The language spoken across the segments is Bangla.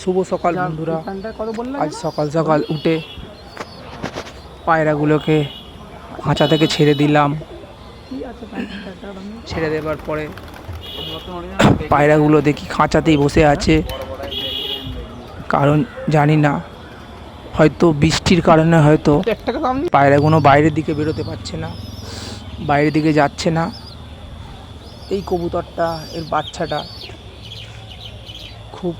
শুভ সকাল বন্ধুরা। আজ সকাল সকাল উঠে পায়রাগুলোকে খাঁচা থেকে ছেড়ে দিলাম। ছেড়ে দেওয়ার পরে পায়রাগুলো দেখি খাঁচাতেই বসে আছে, কারণ জানি না হয়তো বৃষ্টির কারণে হয়তো পায়রাগুলো বাইরের দিকে বেরোতে পারছে না, বাইরের দিকে যাচ্ছে না। এই কবুতরটা এর বাচ্চাটা খুব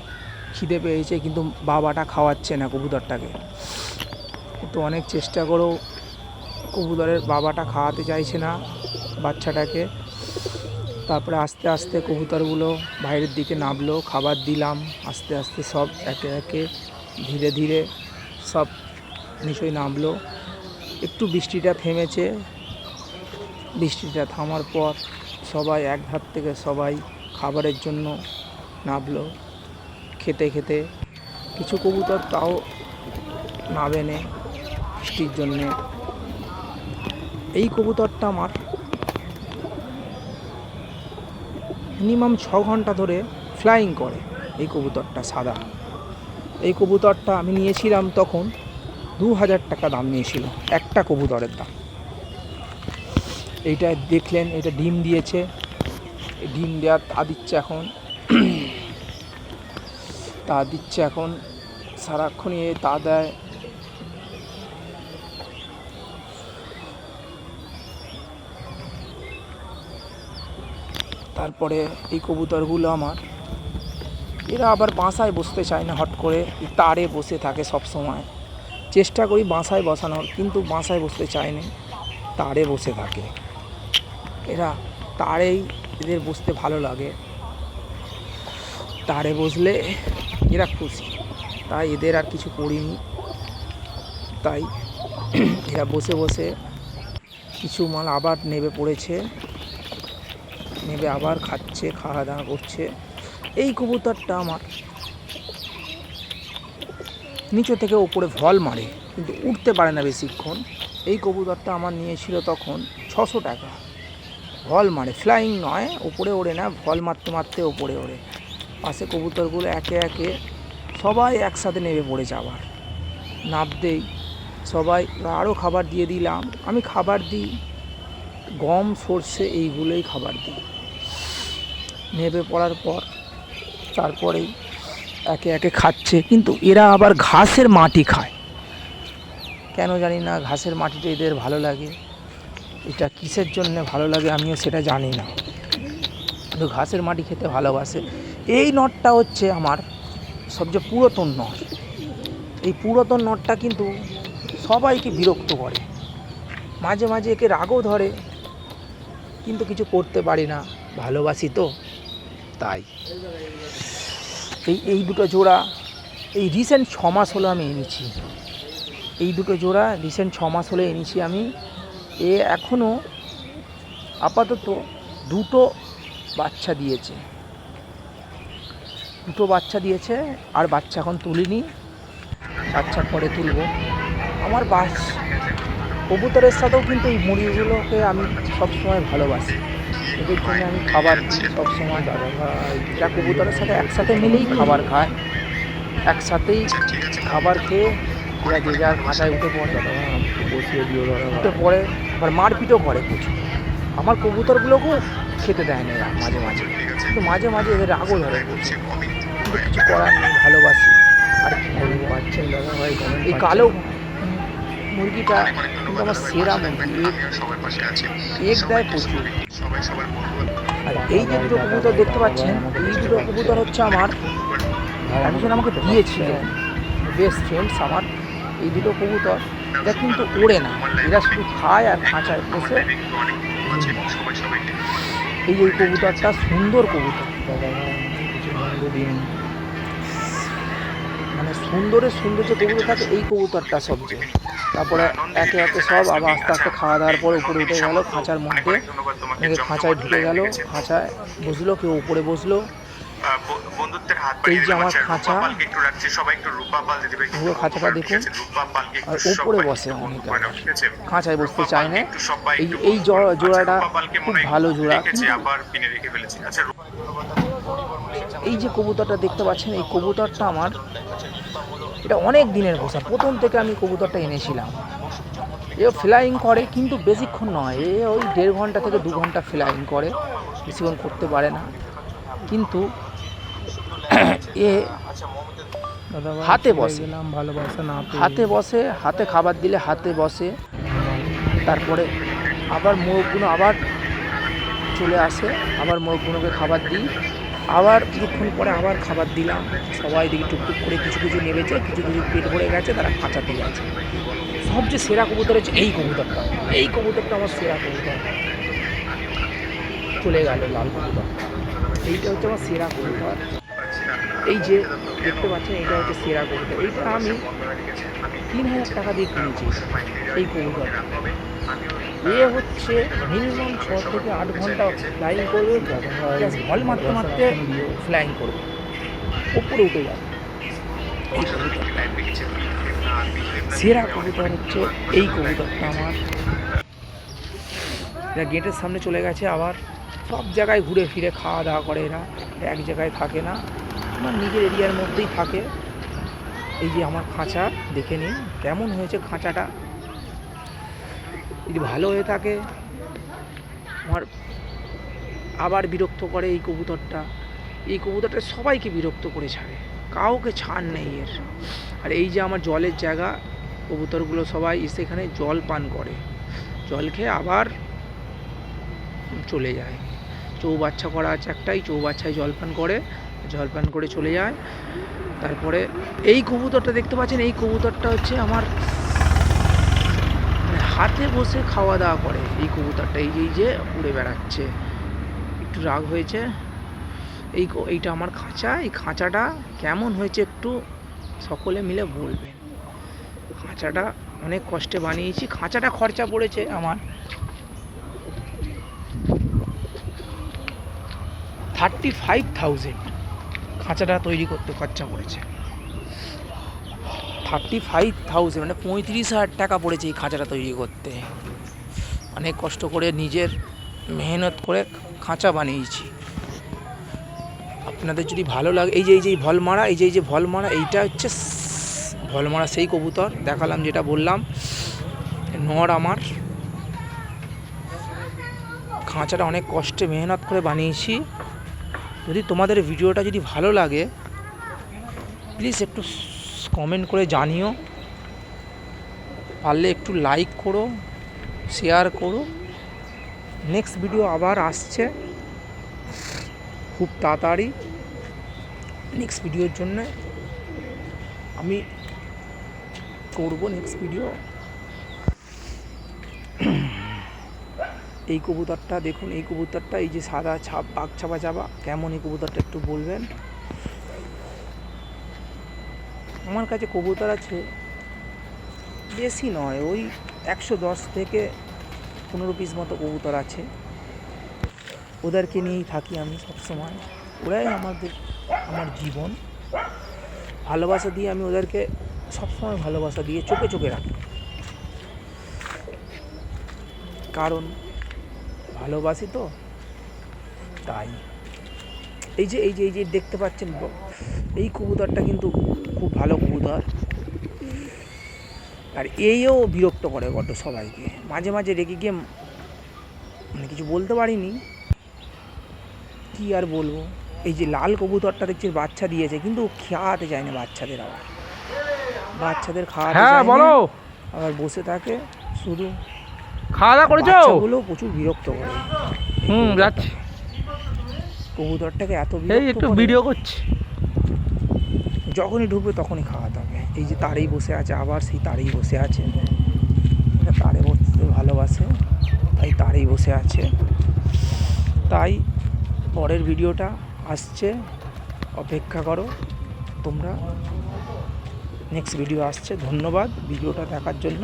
খিদে পেয়েছে, কিন্তু বাবাটা খাওয়াচ্ছে না কবুতরটাকে। কিন্তু অনেক চেষ্টা করেও কবুতরের বাবাটা খাওয়াতে চাইছে না বাচ্চাটাকে। তারপরে আস্তে আস্তে কবুতরগুলো বাইরের দিকে নামলো, খাবার দিলাম। আস্তে আস্তে সব একে একে ধীরে ধীরে সব নিচেই নামলো। একটু বৃষ্টিটা থেমেছে, বৃষ্টিটা থামার পর সবাই এক ধার থেকে সবাই খাবারের জন্য নামলো। খেতে খেতে কিছু কবুতর তাও নামেনি বৃষ্টির জন্যে। এই কবুতরটা আমার মিনিমাম 6 ঘন্টা ধরে ফ্লাইং করে। এই কবুতরটা সাদা, এই কবুতরটা আমি নিয়েছিলাম তখন 2000 টাকা দাম নিয়েছিল একটা কবুতরের দাম। এইটা দেখলেন, এটা ডিম দিয়েছে, ডিম দেওয়ার তা দিচ্ছে এখন তা দিচ্ছে এখন সারাক্ষণই তা দেয়। তারপরে এই কবুতরগুলো আমার, এরা আবার বাসায় বসতে চায় না, হট করে তারে বসে থাকে সব সময়। চেষ্টা করি বাসায় বসানোর, কিন্তু বাসায় বসতে চায় না, তারে বসে থাকে এরা। তারেই এদের বসতে ভালো লাগে, তারে বসলে এরা খুশি, তাই এদের আর কিছু করিনি। তাই এরা বসে বসে কিছু মাল আবার নেবে পড়েছে, নেবে আবার খাচ্ছে, খাওয়া দাওয়া করছে। এই কবুতরটা আমার নিচে থেকে ওপরে ভল মারে, কিন্তু উঠতে পারে না বেশিক্ষণ। এই কবুতরটা আমার নিয়েছিল তখন 600 টাকা। ভল মারে, ফ্লাইং নয়, ওপরে ওড়ে না, ভল মারতে মারতে ওপরে ওড়ে। পাশে কবুতরগুলো একে একে সবাই একসাথে নেমে পড়েছে। আবার নামতেই সবাই আরও খাবার দিয়ে দিলাম। আমি খাবার দিই গম, সর্ষে, এইগুলোই খাবার দিই। নেমে পড়ার পর তারপরেই একে একে খাচ্ছে, কিন্তু এরা আবার ঘাসের মাটি খায়। কেন জানি না, ঘাসের মাটিটা এদের ভালো লাগে। এটা কিসের জন্য ভালো লাগে আমিও সেটা জানি না, কিন্তু ঘাসের মাটি খেতে ভালোবাসে। এই নটটা হচ্ছে আমার সবচেয়ে পুরাতন নট। এই পুরাতন নটটা কিন্তু সবাইকে বিরক্ত করে, মাঝে মাঝে একে রাগও ধরে, কিন্তু কিছু করতে পারি না, ভালোবাসি তো তাই। এই দুটো জোড়া এই রিসেন্ট 6 মাস হলো আমি এনেছি। এই দুটো জোড়া রিসেন্ট 6 মাস হলে এনেছি আমি। এখনও আপাতত দুটো বাচ্চা দিয়েছে, আর বাচ্চা এখন তুলিনি, বাচ্চা পরে তুলব। আমার কবুতরের সাথেও কিন্তু এই মুরগিগুলোকে আমি সবসময় ভালোবাসি, এদের জন্য আমি খাবার দিই সবসময়। দাদা ভাই যা কবুতরের সাথে একসাথে মিলেই খাবার খায়, একসাথেই খাবার খেয়ে এরা যে যার খাঁচায় উঠে পড়ে, উঠে পড়ে আবার মারপিটও করে প্রচুর। আমার কবুতরগুলোকেও খেতে দেয় না এরা মাঝে মাঝে, কিন্তু মাঝে মাঝে এদের রাগও ধরে, কিন্তু কিছু করার নেই, ভালোবাসি। আর কি বলবো, পাচ্ছেন দাদা ভাই, এই কালো মুরগিটা কিন্তু আমার সেরা মুরগি, এগ দেয় প্রচুর। আর এই যে দুটো কবুতর দেখতে পাচ্ছেন, এই দুটো কবুতর হচ্ছে আমার একজন আমাকে দিয়েছিল, বেস্ট ফ্রেন্ডস আমার। এই দুটো কবুতর এরা কিন্তু ওড়ে না, এরা শুধু খায় আর খাঁচায় বসে। এই কবুতরটা সুন্দর কবুতর, মানে সুন্দরের সুন্দর যে কবুতর থাকে, এই কবুতরটা সবচেয়ে। তারপরে একে একে সব আবার আস্তে আস্তে খাওয়া দাওয়ার পরে উপরে উঠে গেল খাঁচার মধ্যে, খাঁচায় ঢুকে গেল, খাঁচায় বসলো, কেউ উপরে বসলো। এই যে আমার খাঁচা, পুরো খাঁচাটা দেখুন, আর উপরে বসে অনেকে, খাঁচায় বসতে চায় না। এই জোড়াটা খুব ভালো জোড়া। এই যে কবুতরটা দেখতে পাচ্ছেন, এই কবুতরটা আমার এটা অনেক দিনের পোষা। প্রথম থেকে আমি কবুতরটা এনেছিলাম। এ ফ্লাইং করে কিন্তু বেশিক্ষণ নয়, এ ওই 1.5 ঘন্টা থেকে 2 ঘন্টা ফ্লাইং করে, বেশিক্ষণ করতে পারে না। কিন্তু এ হাতে বসে, ভালোবাসা না হাতে বসে, হাতে খাবার দিলে হাতে বসে, তারপরে আবার মোরগগুলো আবার চলে আসে, আবার মোরগগুলোকে খাবার দিই, আবার কিছুক্ষণ পরে আবার খাবার দিলাম। সবাই দেখি টুকটুক করে কিছু কিছু নেমেছে, কিছু কিছু পেট ভরে গেছে, তারা খাঁচাতে গেছে। সবচেয়ে সেরা কবুতর হচ্ছে এই কবুতরটা, এই কবুতরটা আমার সেরা কবুতর। চলে গেল লাল কবুতর, এইটা হচ্ছে আমার সেরা কবুতর। এই যে দেখতে পাচ্ছেন, এইটা হচ্ছে সেরা কবুতর। এইটা আমি 3000 টাকা দিয়ে কিনেছি এই কবুতরটা। এ হচ্ছে মিনিমাম 6 থেকে 8 ঘন্টা ফ্লাইং করবে, ভল মারতে মারতে ফ্লাইং করবে, ওপরে উঠে যাবে। এই কবুতরটা সেরা কবুতর হচ্ছে এই কবুতরটা আমার। এরা গেটের সামনে চলে গেছে, আবার সব জায়গায় ঘুরে ফিরে খাওয়া দাওয়া করে, এরা এক জায়গায় থাকে না, আমার নিজের এরিয়ার মধ্যেই থাকে। এই যে আমার খাঁচা দেখে নিন কেমন হয়েছে খাঁচাটা, যদি ভালো হয়ে থাকে আমার আবার বিরক্ত করে এই কবুতরটা। এই কবুতরটা সবাইকে বিরক্ত করে ছাড়ে, কাউকে ছাড় নেই এর। আর এই যে আমার জলের জায়গা, কবুতরগুলো সবাই সেখানে জল পান করে, জল খেয়ে আবার চলে যায়। চৌবাচ্চা করা আছে একটাই, চৌবাচ্চায় জলপান করে, জলপান করে চলে যায়। তারপরে এই কবুতরটা দেখতে পাচ্ছেন, এই কবুতরটা হচ্ছে আমার হাতে বসে খাওয়া দাওয়া করে এই কবুতরটা। এই যে উড়ে বেড়াচ্ছে, একটু রাগ হয়েছে। এইটা আমার খাঁচা, এই খাঁচাটা কেমন হয়েছে একটু সকলে মিলে বলবেন। খাঁচাটা অনেক কষ্টে বানিয়েছি, খাঁচাটা খরচা পড়েছে আমার 35,000। খাঁচাটা তৈরি করতে খরচা পড়েছে 35,000, মানে 35,000 টাকা পড়েছে এই খাঁচাটা তৈরি করতে। অনেক কষ্ট করে নিজের মেহনত করে খাঁচা বানিয়েছি। আপনাদের যদি ভালো লাগে, এই যে ভল মারা, এই যে ভল মারা, এইটা হচ্ছে ভল মারা সেই কবুতর দেখালাম, যেটা বললাম নর আমার। খাঁচাটা অনেক কষ্টে মেহনত করে বানিয়েছি। যদি তোমাদের ভিডিওটা যদি ভালো লাগে প্লিজ একটু কমেন্ট করে জানিও, পারলে একটু লাইক করো, শেয়ার করো। নেক্সট ভিডিও আবার আসছে খুব তাড়াতাড়ি। নেক্সট ভিডিওর জন্য আমি করব নেক্সট ভিডিও। এই কবুতরটা দেখুন, এই কবুতরটা, এই যে সাদা ছাপ বাঘ ছাপা চাপা, কেমন এই কবুতরটা একটু বলবেন। আমার কাছে কবুতর আছে বেশি নয়, ওই 110 থেকে 15 পিস মতো কবুতর আছে। ওদেরকে নিয়েই থাকি আমি সবসময়, ওরাই আমার জীবন। ভালোবাসা দিয়ে আমি ওদেরকে সবসময় ভালোবাসা দিয়ে চোখে চোখে রাখি, কারণ ভালোবাসি তো তাই। এই যে দেখতে পাচ্ছেন এই কবুতরটা কিন্তু খুব ভালো কবুতর, আর এইও বিরক্ত করে বড্ড সবাইকে, মাঝে মাঝে রেগে গিয়ে মানে কিছু বলতে পারিনি, কি আর বলবো। এই যে লাল কবুতরটা দেখছি বাচ্চা দিয়েছে, কিন্তু খাওয়াতে চায় না বাচ্চাদের, আবার বাচ্চাদের খাওয়াতে চায় না, আবার বসে থাকে শুধু। খাওয়া দাওয়া করেছো? বাচ্চাগুলো প্রচুর বিরক্ত করে। যাচ্ছি, কবুতরটাকে এত একটু ভিডিও করছি। যখনই ঢুকবে তখনই খাওয়াতে হবে। এই যে তারেই বসে আছে, আবার সেই তারেই বসে আছে, তারে বসতে ভালোবাসে তাই তারেই বসে আছে। তাই পরের ভিডিওটা আসছে, অপেক্ষা করো তোমরা, নেক্সট ভিডিও আসছে। ধন্যবাদ ভিডিওটা দেখার জন্য।